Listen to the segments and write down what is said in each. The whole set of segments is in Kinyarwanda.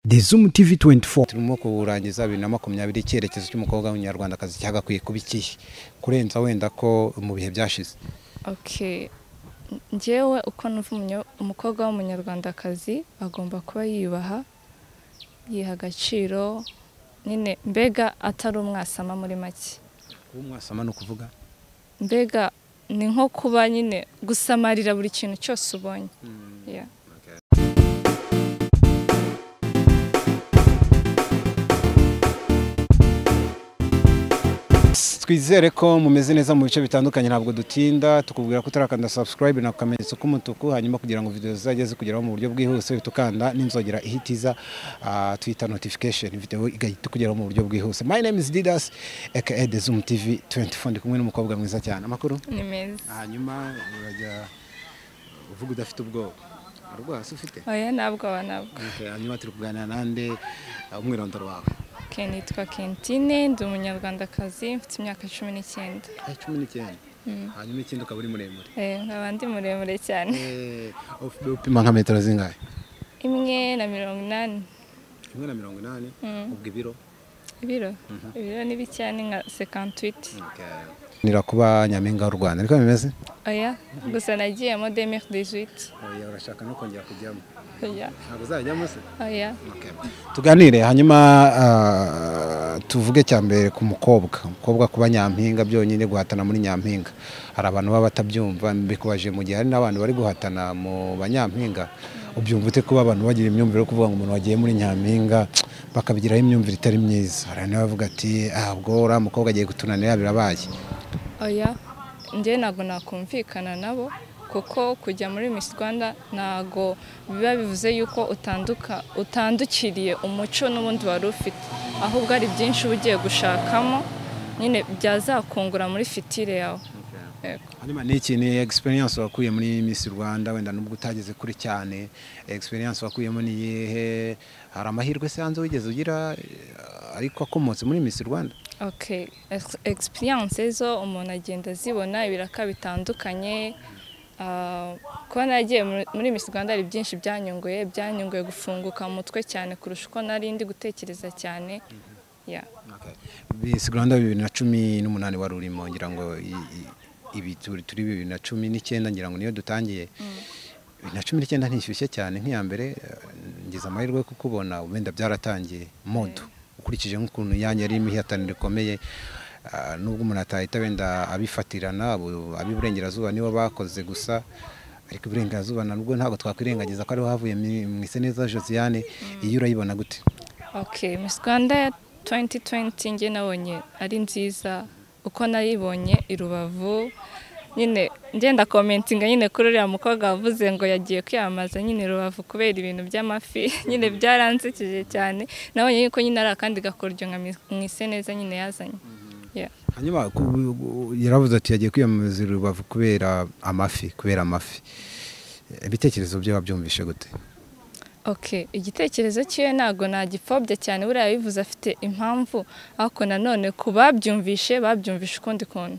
The Zoom TV 24 turimo kurangiza 2020 icyerekezo cy'umukobwa w'umunyarwandakazi cyagakwiye kubikiye kurenza wenda ko mu bihe byashize. Okay, njyewe uko numva umukobwa w'umunyarwandakazi agomba kuba yibaha, yiha agaciro, nyine mbega atari umwasama muri make. Umwasama no kuvuga Mbega ni nko kuba nyine gusamarira buri kintu cyose ubonye. Yeah. Twizere ko mumeze neza mu bice bitandukanye, ntabwo dutinda tukubwira ko utarakanda subscribe na kamenyetso k'umutuku, hanyuma kugira ngo video zizajye zikugeraho mu buryo bwihuse tukanda n'inzogera ihitiza twita notification video igahita kugeraho mu buryo bwihuse. My name is Didas aka The Zoom TV 24, ndi kumwe n'umukobwa mwiza cyane. Amakuru Ni meza. hanyuma urajya uvuga udafite ubwoba arwase ufite? Oya nabwo. Hanyuma turi kuganira nande umwirondoro wawe? Nitwa Kentine, ndi umunyarwandakazi, mfite imyaka 19. 19. Hanyuma ikindi ukaba uri muremure? Nkaba ndi muremure cyane. Upima nka metero zingahe? 1.80. 1.80? Ubwo ibiro? Ibiro ni bicyane nka 58. Nira kuba nyampinga w'u Rwanda niko bimeze? Oya, gusa nagiye mu 2018. Oya, urashaka no kongera kujyamo? Oya. Ntabwo uzajyamo se? Oya. Tuganire hanyuma tuvuge cyambere ku umukobwa kuba nyampinga byonyine guhatana muri nyampinga. Hari abantu baba batabyumva, mbikubaje mu gihe hari n'abantu bari guhatana mu banyampinga. Ubyumva ute kuba abantu bagira imyumvire yo kuvuga ngo umuntu wagiye muri nyampinga bakabigiraho imyumvire itari myiza? Hari n'abavuga ati ubwo uriya mukobwa agiye gutunanira birabaye. Oya, njye ntabwo nakumvikana nabo, kuko kujya muri Miss Rwanda ntago biba bivuze yuko utandukiriye umuco n'ubundi wari ufite, ahubwo ari byinshi ugiye gushakamo nyine byazakungura muri fitire yawe. Hanyuma n'iki ni experience wakuye muri Miss Rwanda, wenda nubwo utageze kuri cyane, experience wakuyemo ni yehe? Hari amahirwe se hanze wigeze ugira ariko akomotse muri Miss Rwanda? Okay, experience zo umuntu agenda zibona ibiraka bitandukanye. Ko nagiye muri Miss Rwanda ari byinshi byanyunguye gufunguka mu mutwe cyane kurusha uko nari ndi gutekereza cyane. Yeah. Miss Rwanda 2018 wari urimo, ngira ngo ibi turi 2019, ngira ngo niyo dutangiye. 2019 ntishyushye cyane nk'iya mbere, ngize amahirwe kukubona wenda byaratangiye modo ukurikije nk'ukuntu yanya ari imihatanire ikomeye. Nubwo umuntu atahita wenda abifatirana, abiburengerazuba nibo bakoze gusa, ariko iburengerazuba nubwo ntabwo twakwirengagiza ko ari havuye Mwiseneza Josiane. Iyo urayibona gute? Okay, Miss Rwanda ya 2020 nge nabonye ari nziza uko nayibonye i Rubavu. Nyine ngenda commentinga nyine kuri uriya mukobwa wavuze ngo yagiye kwiyamaza nyine Rubavu kubera ibintu by'amafi. Nyine byaransekije cyane, nabonye yuko nyine ari akandi gakoryo nka Mwiseneza nyine yazanye. Yeah. Hanyuma yaravuze ati yagiye kwiyamamaza Rubavu kubera amafi. Ibitekerezo byo wabyumvishe gute? Okay, igitekerezo cyiwe ntago nagipfobya cyane, buriya bivuze afite impamvu, ariko nanone kubabyumvishe ukundi kuntu.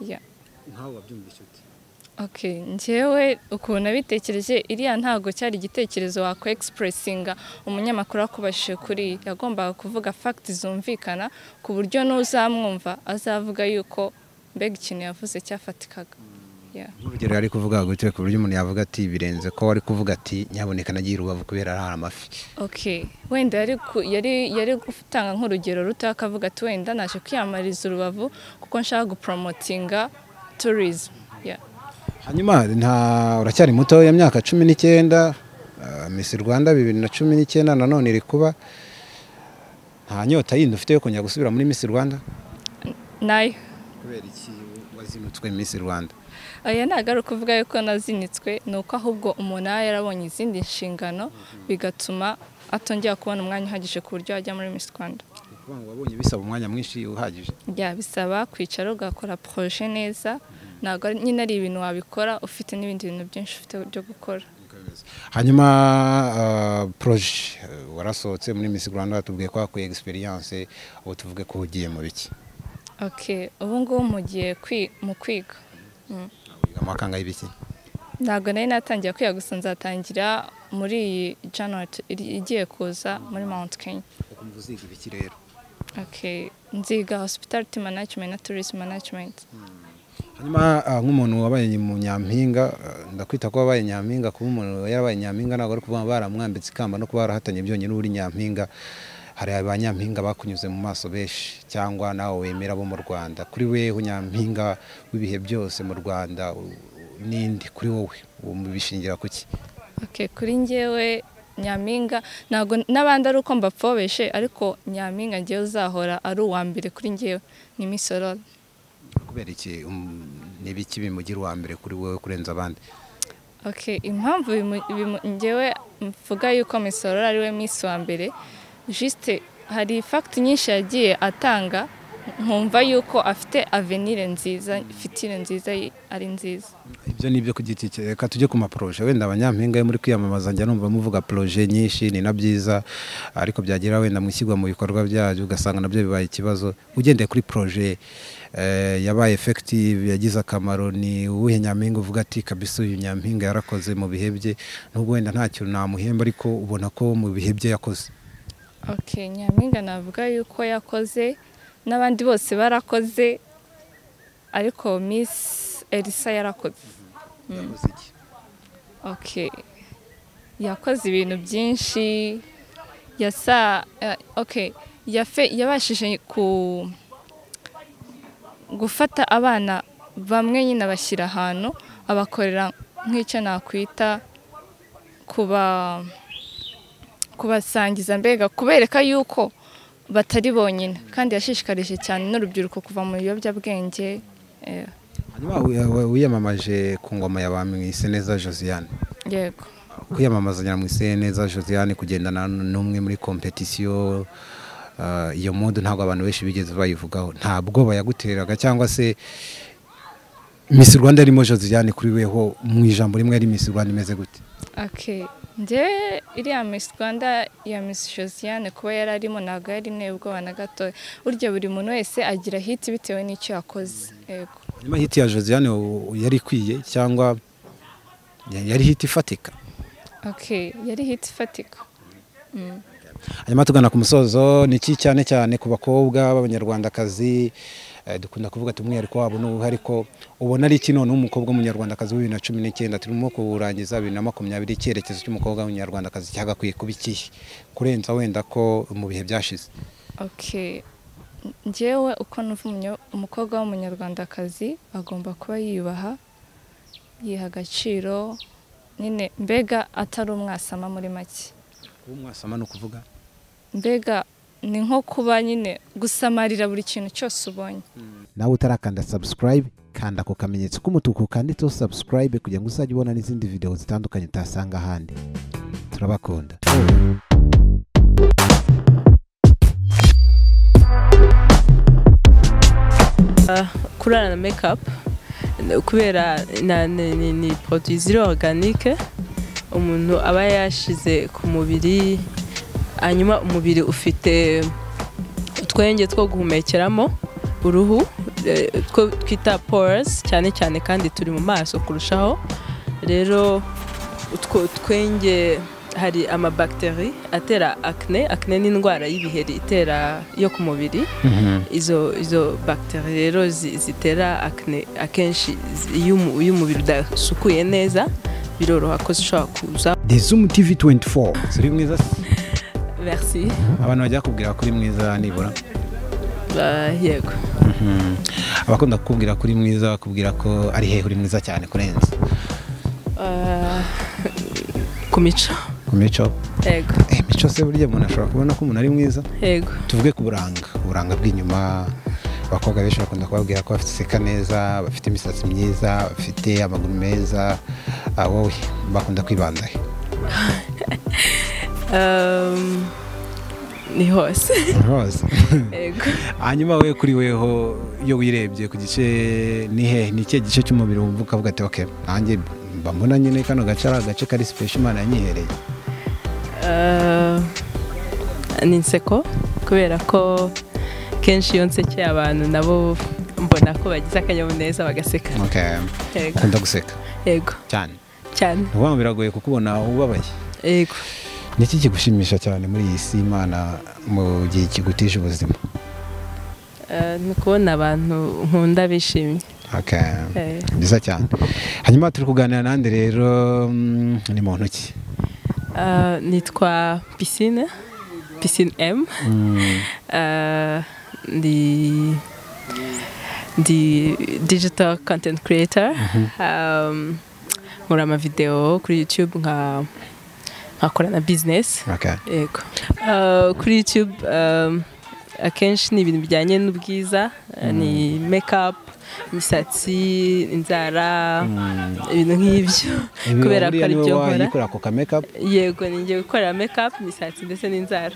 Yeah. Ntaho wabyumvishe ute? Okay, njyewe ukuntu abitekereje iriya ntago cyari igitekerezo wako expressinga umunyamakuru akubashije kuri, yagombaga kuvuga fact zumvikana ku buryo n'uzamwumva azavuga yuko mbega ikintu yavuze cyafatikaga. Yeah. Urugero yari kuvuga gute ku buryo umuntu yavuga ati birenze ko wari kuvuga ati nyaboneka nagiye Rubavu kubera ari amafi? Okay, wenda yari gutanga nk'urugero ruto akavuga ati wenda naje kwiyamariza Rubavu kuko nshaka gupromotinga tourism. Yeah. Hanyuma uracyari muto ya myaka 19, Miss Rwanda 2019 nanone iri kuba, nta nyota yindi ufite yo kongera gusubira muri Miss Rwanda? Nayo. Kubera iki wazinutswe Miss Rwanda? Aya ntago kuvuga yuko nazinitswe, nuko ahubwo umuntu yarabonye izindi nshingano bigatuma atongera kubona umwanya uhagije ku buryo ajya muri Miss Rwanda. Kuvuga ngo wabonye bisaba umwanya mwinshi uhagije? Yeah, bisaba kwicara ugakora projet neza, ntago nyine ari ibintu wabikora ufite n'ibindi bintu byinshi ufite byo gukora. Hanyuma projet warasohotse muri Miss Rwanda, tubwiye ko wakuye experience, ubu tuvuge ko ugiye mu biki? Okay, ubu ngubu mugiye mu kwiga. Wiga amakanga y'ibiki? ntabwo nari natangiye kwiga gusa nzatangira muri iyi January igiye kuza muri Mount Kenya. ukumva uziga ibiki rero? Okay, nziga hospitality management na tourism management. Hanyuma nk'umuntu wabaye mu Nyampinga, ndakwita ko wabaye Nyampinga, kuba umuntu yarabaye Nyampinga ntabwo ari kuvuga baramwambitse ikamba no kuba barahatanye byonyine uri Nyampinga. Hari abanyampinga bakunyuze mu maso benshi cyangwa nawe wemera bo mu Rwanda. Kuri wewe Nyampinga w'ibihe byose mu Rwanda nindi kuri wowe bishingira kuki? Okay, kuri njyewe Nyampinga ntabwo n'abandi ari uko mbapfobeshe, ariko Nyampinga njyewe uzahora ari uwa mbere kuri njyewe ni Miss Aurore. Kubera iki n'ibiki bimugira uwa mbere kuri wowe kurenza abandi? Okay, impamvu njyewe mvuga yuko Miss Aurore ari we Miss wa mbere, juste hari fact nyinshi yagiye atanga nkumva yuko afite avenir nziza, fitire nziza, ari nziza. Ibyo nibyo ku giti cye. Reka tujye ku maproje. Wenda abanyampinga muri kwiyamamaza njya numva muvuga projet nyinshi ni nabyiza, ariko byagira wenda mwishyirwa mu bikorwa byaje ugasanga nabyo bibaye ikibazo. Ugendeye kuri projet yabaye effective, yagize akamaro, ni uwuhe Nyampinga uvuga ati kabisa uyu Nyampinga yarakoze mu bihe bye, nubwo wenda nta kintu namuhemba ariko ubona ko mu bihe bye yakoze? Okay, Nyampinga navuga yuko yakoze, n'abandi bose barakoze, ariko Miss Elsa yarakoze. Okay, yakoze ibintu byinshi, yabashije gufata abana bamwe nyine bashyira ahantu abakorera nk'icyo nakwita kubasangiza, mbega kubereka yuko batari bonyine, kandi yashishikarije cyane n'urubyiruko kuva mu biyobyabwenge. Hanyuma wiyamamaje ku ngoma ya Bamwiseneza Josiane. Yego. Kwiyamamazanya na Mwiseneza Josiane kugendana n'umwe muri competition, iyo mode ntabwo abantu benshi bigeze bayivugaho. Ntabwo bayaguteraga cyangwa se Miss Rwanda arimo Josiane kuri weho mu ijambo rimwe ari Miss Rwanda imeze gute? Okay, nje iriya Miss Rwanda ya Miss Josiane kuba yararimo ntabwo yari nebwo na gato. Urya buri muntu wese agira hit bitewe n'icyo yakoze. Yego. Nyuma hit ya Josiane yari kwiye cyangwa yari hit ifatika? Okay, yari hit ifatika. Hanyuma tugana ku musozo, niki cyane cyane ku bakobwa b'abanyarwandakazi dukunda kuvuga ati umwihariko wabo n'ubuhariko, ubona ari iki none umukobwa w'umunyarwandakazi wa 2019 turimo kurangiza 2020, icyerekezo cy'umukobwa w'umunyarwandakazi cyagakwiye kuba ikihe kurenza wenda ko mu bihe byashize? Okay, njyewe uko numva umukobwa w'umunyarwandakazi agomba kuba yiyubaha, yiha agaciro, nyine mbega atari umwasama muri make. Umwasama no kuvuga mbega ni nko kuba nyine gusamarira buri kintu cyose ubonye. Nawe utarakanda subscribe, kanda ku kamenyetso k'umutuku kanditseho subscribe kugira ngo uzajye ubona n'izindi video zitandukanye utasanga ahandi. Turabakunda. Kurana na makeup kubera ni produit zero organique umuntu aba yashize ku mubiri, hanyuma umubiri ufite utwenge two guhumekeramo uruhu two twita pores cyane cyane, kandi turi mu maso kurushaho. Rero utwo twenge hari amabacteri atera acne ni indwara y'ibiheri itera yo ku mubiri. Izo bacteri rero zitera acne akenshi iyo umubiri udasukuye neza biroroha ko zishobora kuza. Zoom TV 24 ziri mwiza. Merci. Abantu bajya kubwira kuri mwiza nibura? Yego. Abakunda kukubwira kuri mwiza bakubwira ko ari hehe uri mwiza cyane kurenza? Ku mico. Ku mico? Yego. Mico se burya umuntu ashobora kubona ko umuntu ari mwiza? Yego. Tuvuge ku buranga bw'inyuma. Abakobwa benshi bakunda kubabwira ko bafite seka neza, bafite imisatsi myiza, bafite amaguru meza. Wowe bakunda kwibandahe? Ni hose. Hose. Yego. Hanyuma we kuri weho iyo wirebye ku gice ni hehe, ni ikihe gice cy'umubiri wumva ukavuga ati okay nanjye mbona nyine kano gace kari special Imana yanyihereye? Ni inseko, kubera ko kenshi iyo nsekeye abantu nabo mbona ko bagize akanyamuneza bagaseka. Okay. Ukunda guseka? Yego. Cyane. cyane ubu biragoye kukubona ubabaye. yego. Niki kigushimisha cyane muri iyi si Imana mu gihe kigutije ubuzima? Ni ukubona abantu nkunda bishimye. Okay. Byiza cyane. Hanyuma turi kuganira nande rero ni muntu ki? Nitwa Piscine M. Ndi digital content creator. Nkora amavideo kuri YouTube nkakora na business. Okay. Yego. Kuri YouTube akenshi ni ibintu bijyanye n'ubwiza, ni makeup, imisatsi, inzara, ibintu nk'ibyo. Kubera ko ari byo nkora. Yego, ni ngiye gukora makeup, imisatsi ndetse n'inzara.